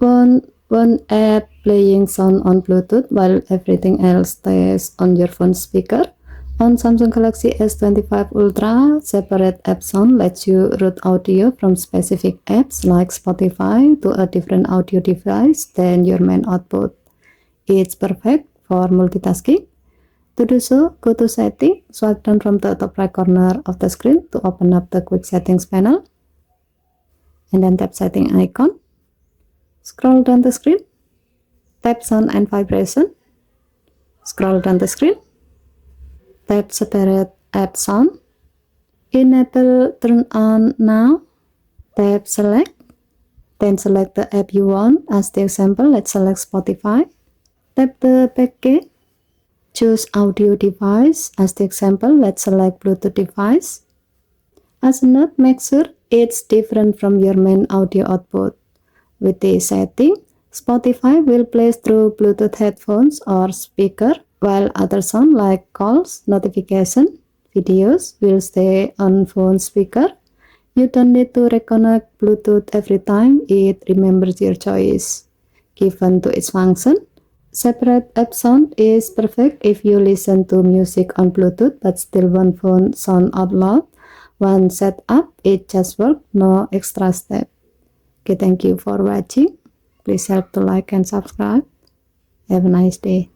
want one app playing sound on Bluetooth while everything else stays on your phone speaker? On Samsung Galaxy S25 Ultra, separate app sound lets you route audio from specific apps like Spotify to a different audio device than your main output. It's perfect for multitasking. To do so, go to Setting, swipe down from the top right corner of the screen to open up the Quick Settings panel, and then tap Setting icon. Scroll down the screen, tap Sound and Vibration. Scroll down the screen, tap Separate App Sound. Enable Turn On Now. Tap Select, then select the app you want. As the example, let's select Spotify. Tap the back key. Choose audio device. As the example, let's select Bluetooth device. As a note, make sure it's different from your main audio output. With this setting, Spotify will play through Bluetooth headphones or speaker, while other sound like calls, notification, videos will stay on phone speaker. You don't need to reconnect Bluetooth every time it remembers your choice. Given to its function, separate app sound is perfect if you listen to music on Bluetooth but still want phone sound out loud. Once set up, it just works, no extra step. Okay, thank you for watching. Please help to like and subscribe. Have a nice day.